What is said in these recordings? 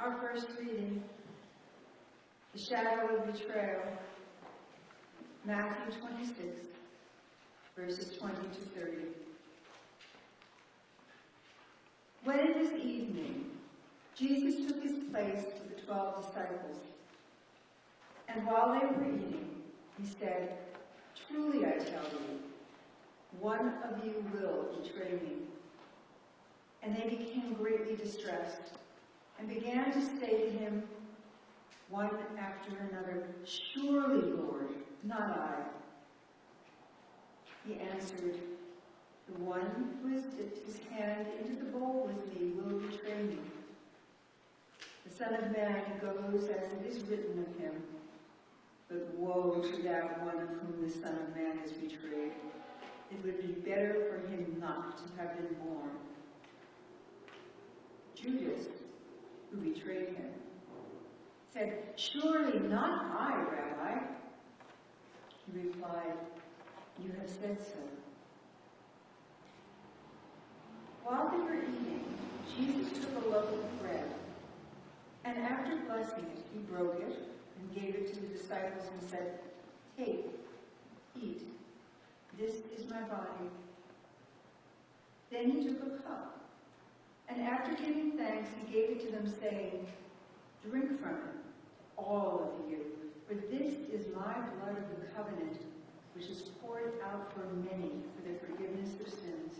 Our first reading, the shadow of betrayal, Matthew 26, verses 20 to 30. When it was evening, Jesus took his place with the 12 disciples. And while they were eating, he said, "Truly I tell you, one of you will betray me." And they became greatly distressed and began to say to him, one after another, "Surely, Lord, not I." He answered, "The one who has dipped his hand into the bowl with me will betray me. The Son of Man goes as it is written of him, but woe to that one of whom the Son of Man is betrayed. It would be better for him not to have been born." Judas, who betrayed him, said, "Surely not I, Rabbi." He replied, "You have said so." While they were eating, Jesus took a loaf of bread, and after blessing it, he broke it and gave it to the disciples and said, "Take, eat. This is my body." Then he took a cup, and after giving thanks, he gave it to them, saying, "Drink from it, all of you, for this is my blood of the covenant, which is poured out for many for the forgiveness of sins.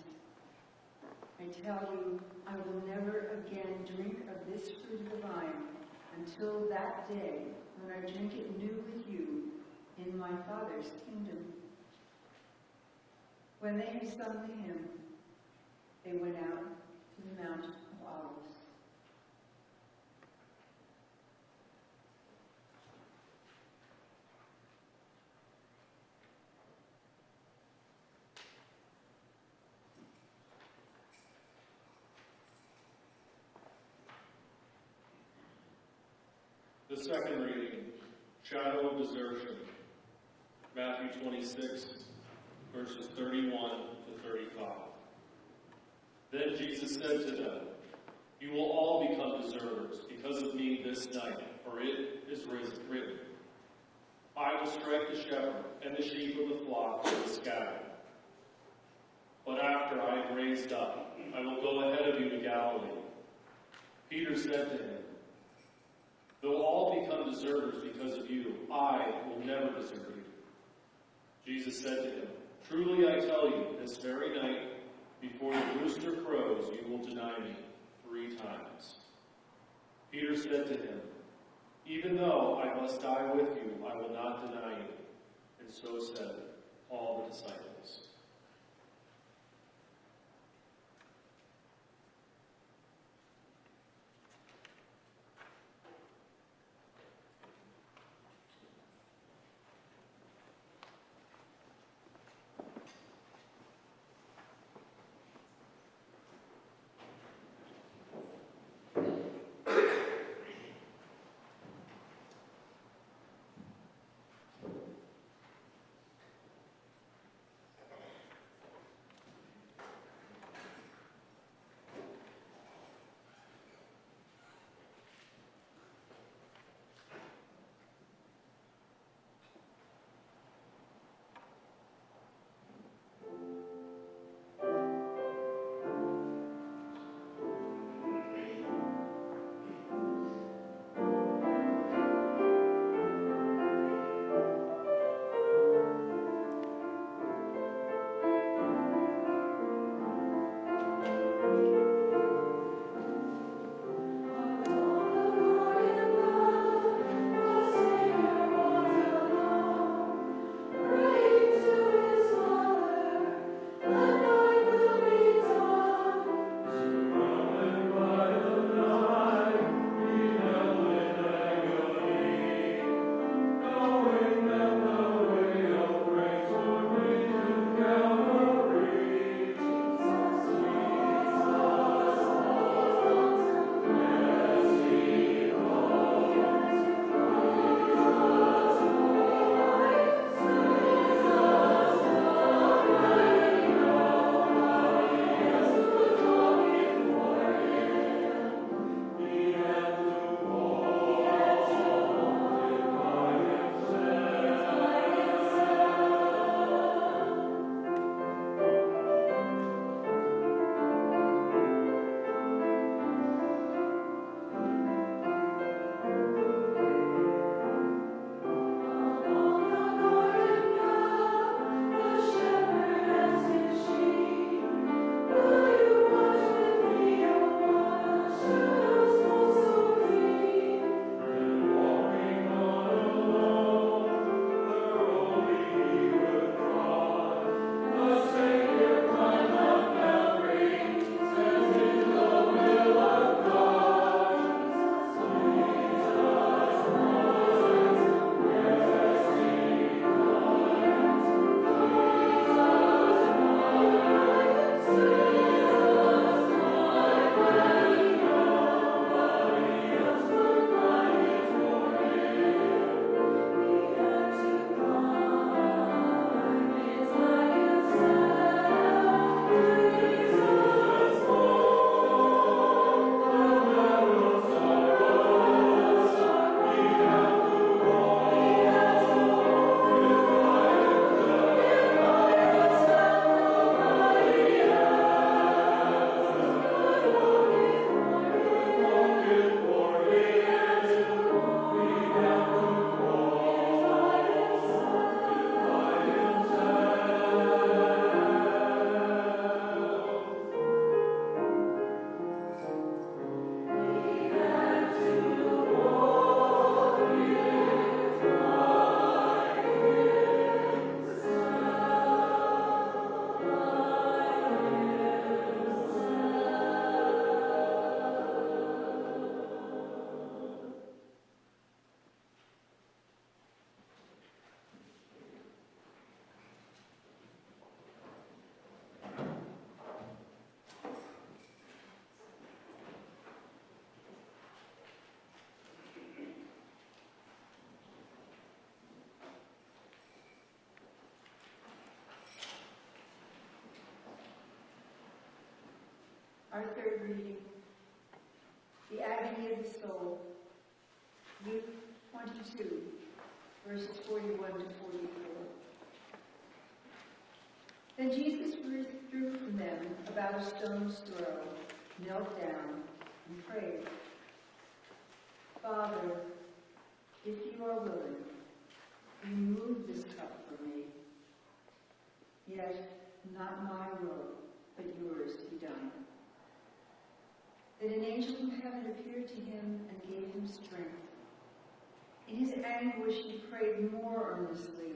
I tell you, I will never again drink of this fruit of the vine until that day when I drink it new with you in my Father's kingdom." When they had sung the hymn, they went out to the Mount of Olives. The second reading, shadow of desertion, Matthew 26, verses 31 to 35. Then Jesus said to them, "You will all become deserters because of me this night, for it is written, I will strike the shepherd, and the sheep of the flock will be scattered. But after I am raised up, I will go ahead of you to Galilee." Peter said to him, "Though all become deserters because of you, I will never desert you." Jesus said to him, "Truly I tell you, this very night, before the rooster crows, you will deny me 3 times. Peter said to him, "Even though I must die with you, I will not deny you." And so said all the disciples. Our third reading, the agony of the soul, Luke 22, verses 41 to 44. Then Jesus withdrew from them about a stone's throw, knelt down, and prayed, Father, if you are willing, remove this cup from me. Yet not my will, but yours be done. Then an angel from heaven appeared to him and gave him strength. In his anguish he prayed more earnestly,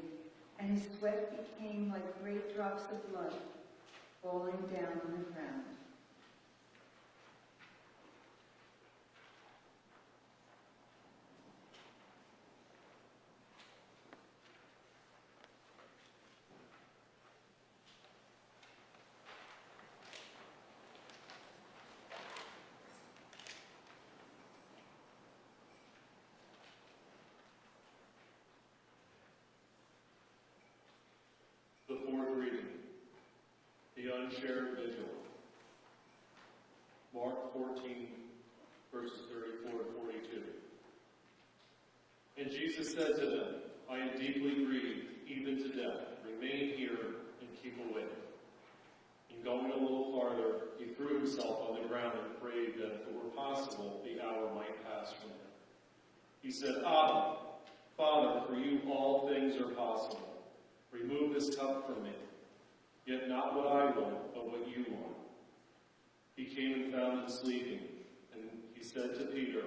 and his sweat became like great drops of blood falling down on the ground. The fourth reading, the unshared vigil. Mark 14, verses 34 to 42. And Jesus said to them, I am deeply grieved, even to death. Remain here and keep awake. And going a little farther, he threw himself on the ground and prayed that if it were possible, the hour might pass from him. He said, Abba, Father, for you all things are possible. Remove this cup from me. Yet not what I want, but what you want. He came and found him sleeping, and he said to Peter,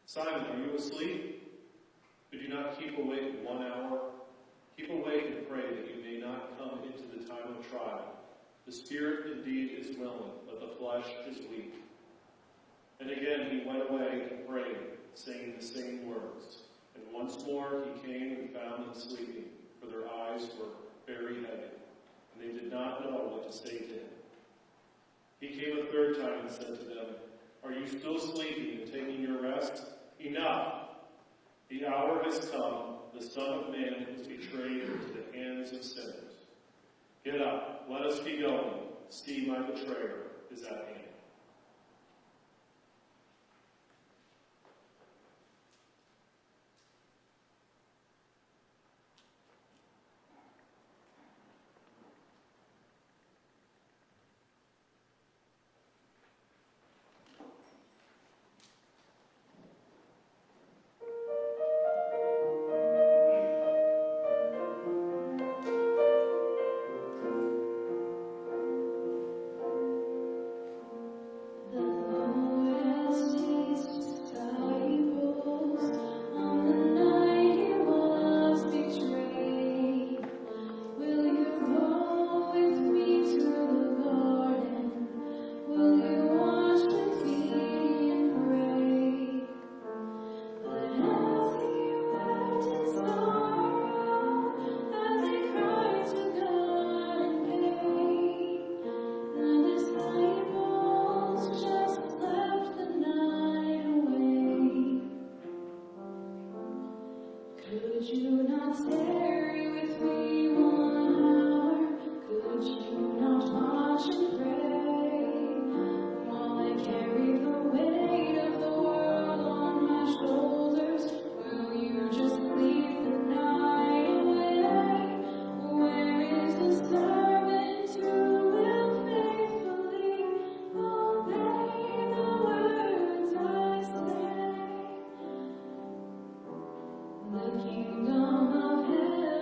Simon, are you asleep? Could you not keep awake 1 hour? Keep awake and pray that you may not come into the time of trial. The spirit indeed is willing, but the flesh is weak. And again he went away and prayed, saying the same words. And once more he came and found them sleeping, for their eyes were very heavy, and they did not know what to say to him. He came a third time and said to them, Are you still sleeping and taking your rest? Enough! The hour has come, the Son of Man is betrayed into the hands of sinners. Get up, let us be going. See, my betrayer is at hand. The kingdom of heaven.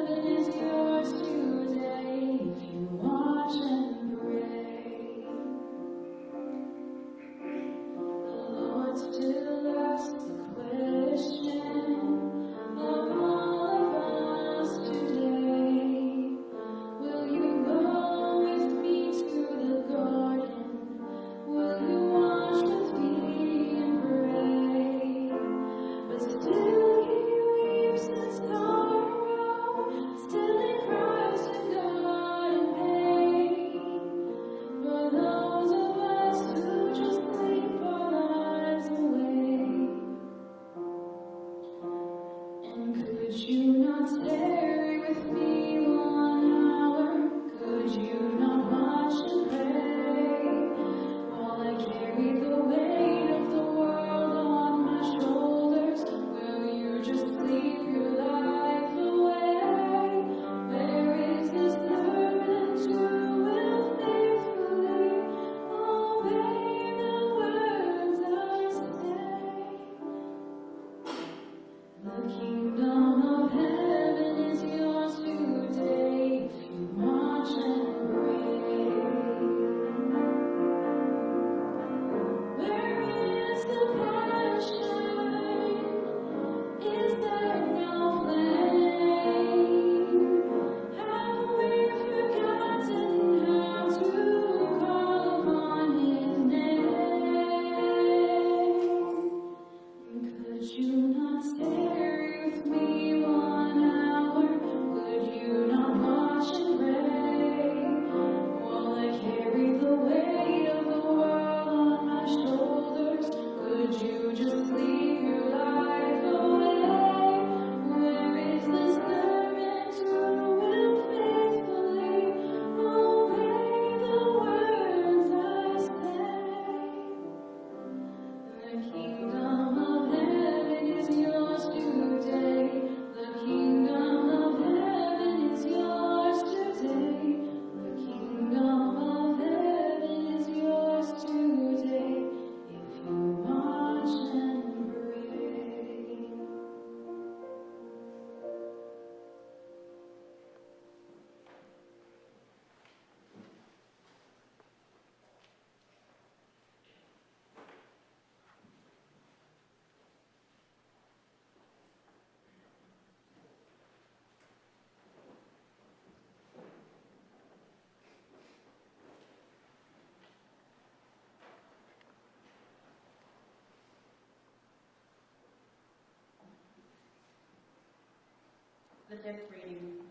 The fifth reading,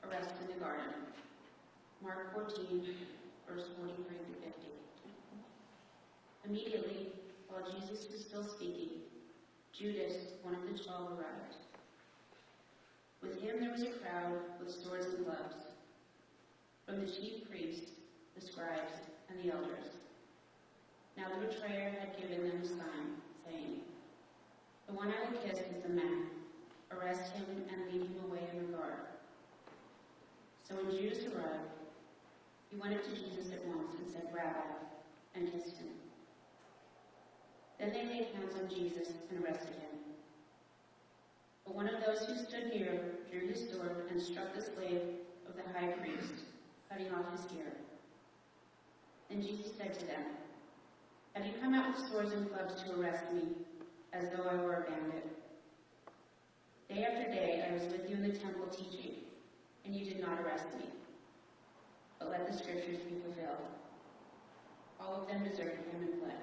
arrest in the garden. Mark 14, verse 43 through 50. Immediately, while Jesus was still speaking, Judas, one of the 12, arrived. With him there was a crowd with swords and clubs, from the chief priests, the scribes, and the elders. Now the betrayer had given them a sign, saying, "The one I will kiss is the man. Arrest him and lead him away in the guard." So when Judas arrived, he went up to Jesus at once and said, "Rabbi," and kissed him. Then they laid hands on Jesus and arrested him. But one of those who stood near drew his sword and struck the slave of the high priest, cutting off his ear. Then Jesus said to them, "Have you come out with swords and clubs to arrest me, as though I were a bandit? Day after day I was with you in the temple teaching, and you did not arrest me. But let the scriptures be fulfilled." All of them deserted him and fled.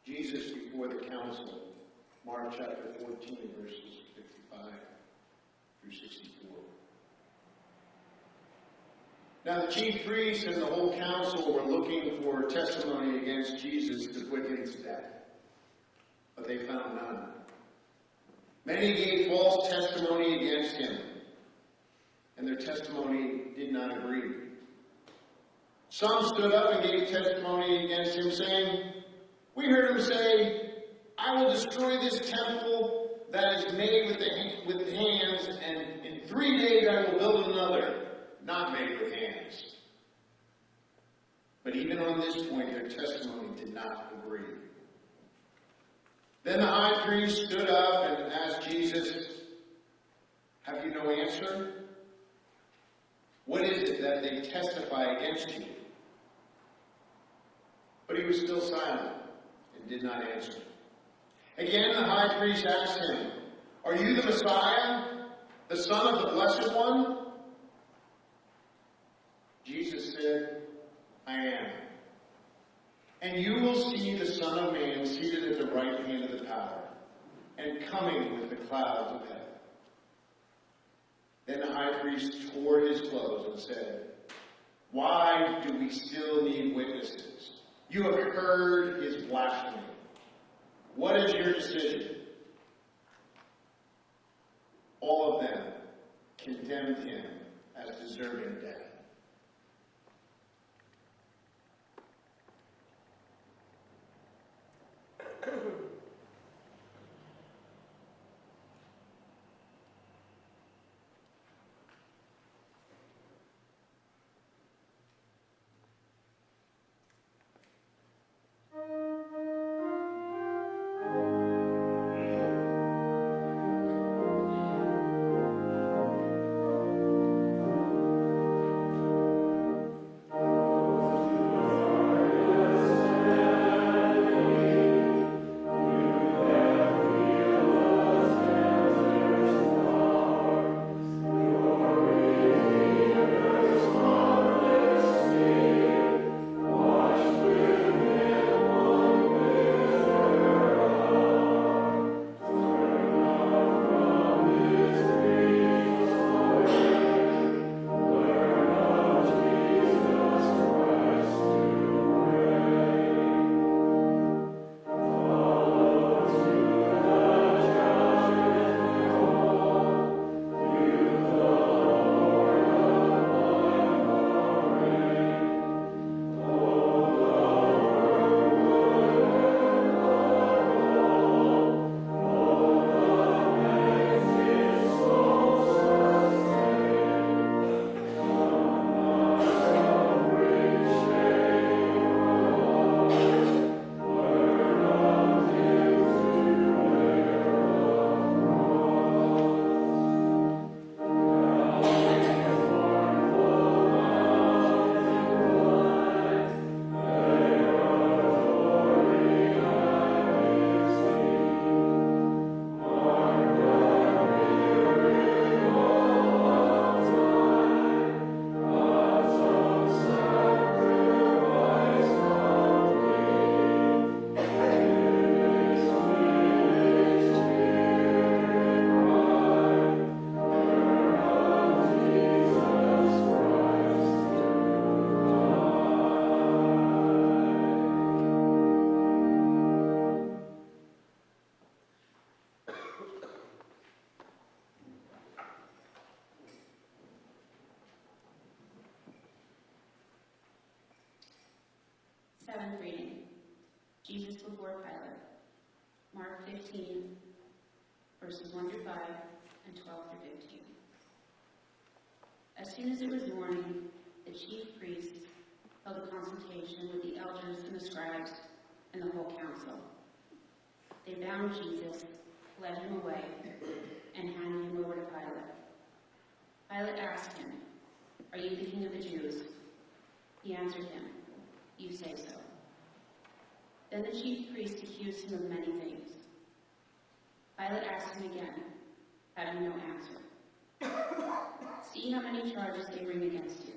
Jesus before the council, Mark chapter 14, verses 55 through 64. Now the chief priests and the whole council were looking for testimony against Jesus to put him to death, but they found none. Many gave false testimony against him, and their testimony did not agree. Some stood up and gave testimony against him, saying, "We heard him say, 'I will destroy this temple that is made with hands, and in 3 days I will build another, not made with hands.'" But even on this point, their testimony did not agree. Then the high priest stood up and asked Jesus, "Have you no answer? What is it that they testify against you?" But he was still silent and did not answer. Again, the high priest asked him, "Are you the Messiah, the Son of the Blessed One?" Jesus said, "I am. And you will see the Son of Man seated at the right hand of the power, and coming with the clouds of heaven." Then the high priest tore his clothes and said, "Why do we still need witnesses? You have heard his blasphemy. What is your decision?" All of them condemned him as deserving death. Seventh reading. Jesus before Pilate. Mark 15, verses 1 through 5 and 12 through 15. As soon as it was morning, the chief priests held a consultation with the elders and the scribes and the whole council. They bound Jesus, led him away, and handed him over to Pilate. Pilate asked him, "Are you the king of the Jews?" He answered him, "You say so." Then the chief priests accused him of many things. Pilate asked him again, having no answer, "See how many charges they bring against you."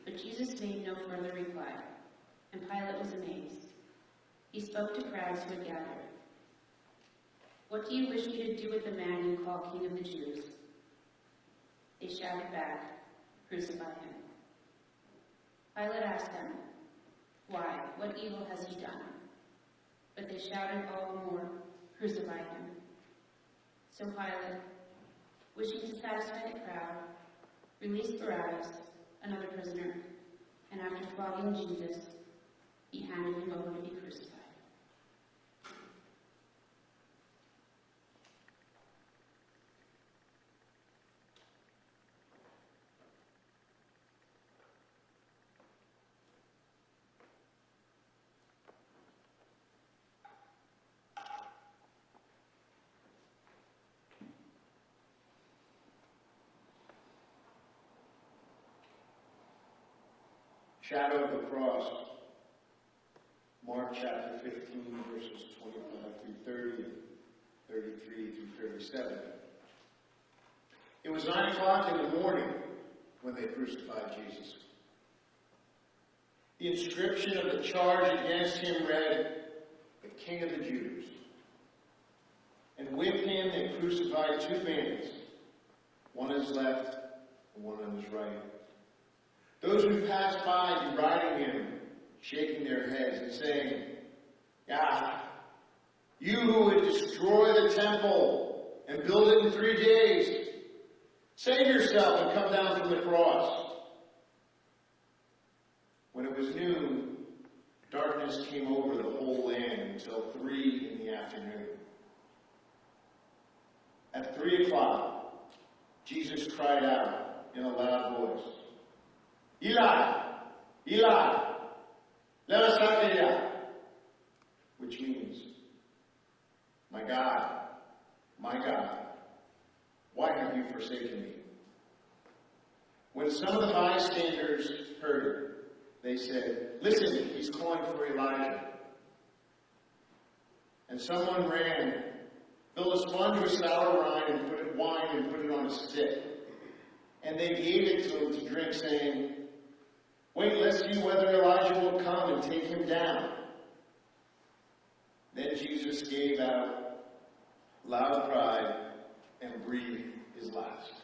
But Jesus made no further reply, and Pilate was amazed. He spoke to crowds who had gathered. "What do you wish me to do with the man you call King of the Jews?" They shouted back, "Crucify him." Pilate asked them, "Why? What evil has he done?" But they shouted all the more, "Crucify him." So Pilate, wishing to satisfy the crowd, released Barabbas, another prisoner, and after flogging Jesus, he handed him over to be crucified. Shadow of the cross. Mark chapter 15, verses 25 through 30, and 33 through 37. It was 9 o'clock in the morning when they crucified Jesus. The inscription of the charge against him read, "The King of the Jews." And with him they crucified 2 bandits, one on his left and one on his right. Those who passed by deriding him, shaking their heads and saying, "God, you who would destroy the temple and build it in 3 days, save yourself and come down from the cross." When it was noon, darkness came over the whole land until 3 in the afternoon. At 3 o'clock, Jesus cried out in a loud voice, "Eli, Eli, lema sabachthani," which means, my God, why have you forsaken me?" When some of the bystanders heard it, they said, "Listen, he's calling for Elijah." And someone ran, filled a sponge with sour wine and put it on a stick. And they gave it to him to drink, saying, "Wait, let's see whether Elijah will come and take him down." Then Jesus gave out a loud cry and breathed his last.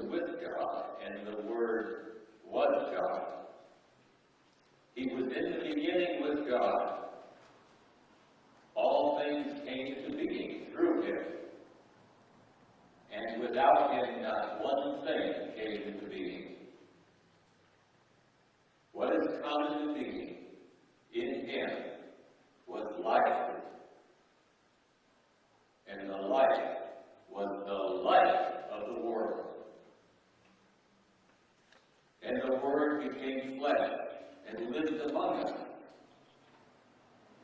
with God, and the Word was God. He was in the beginning with God. All things came into being through him. And without him, not one thing came into being. What has come into being in him was life. And the life was the light of the world. And the Word became flesh and lived among us.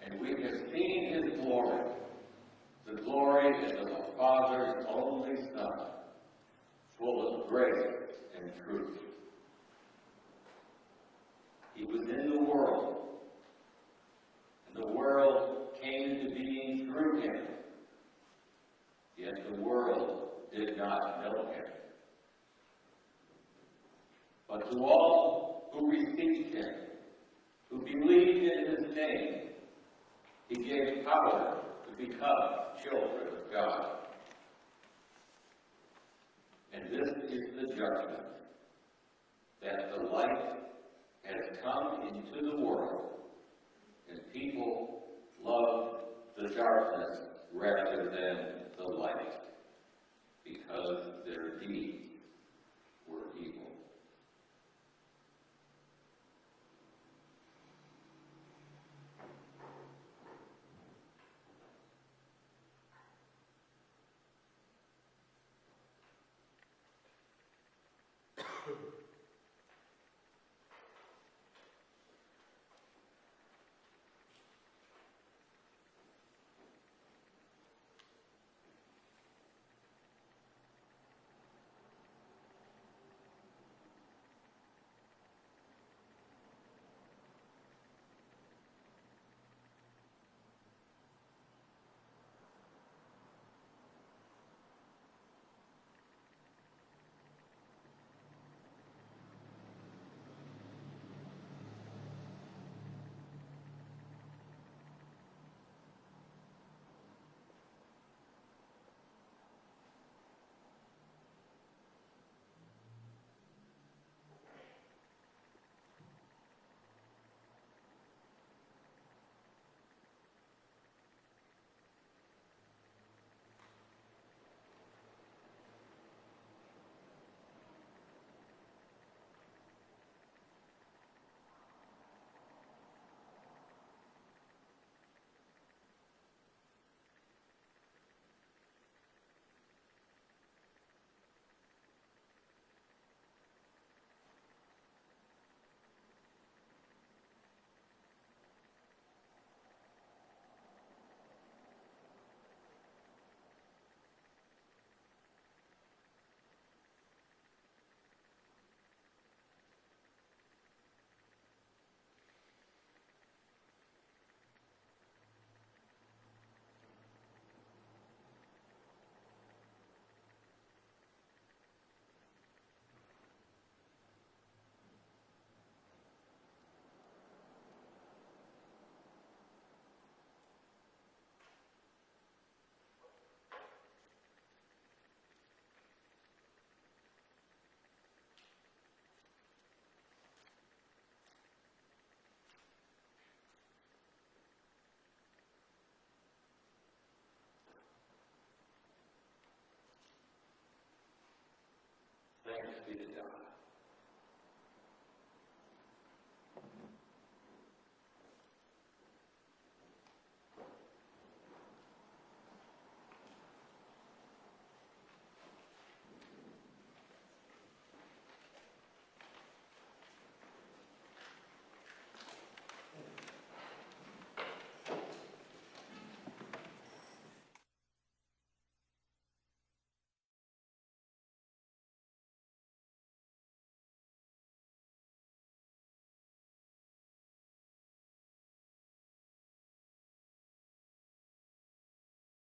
And we have seen his glory. The glory is of the Father's only Son, full of grace and truth. He was in the world, and the world came into being through him. Yet the world did not know him. But to all who received him, who believed in his name, he gave power to become children of God. And this is the judgment, that the light has come into the world, and people love the darkness rather than the light, because their deeds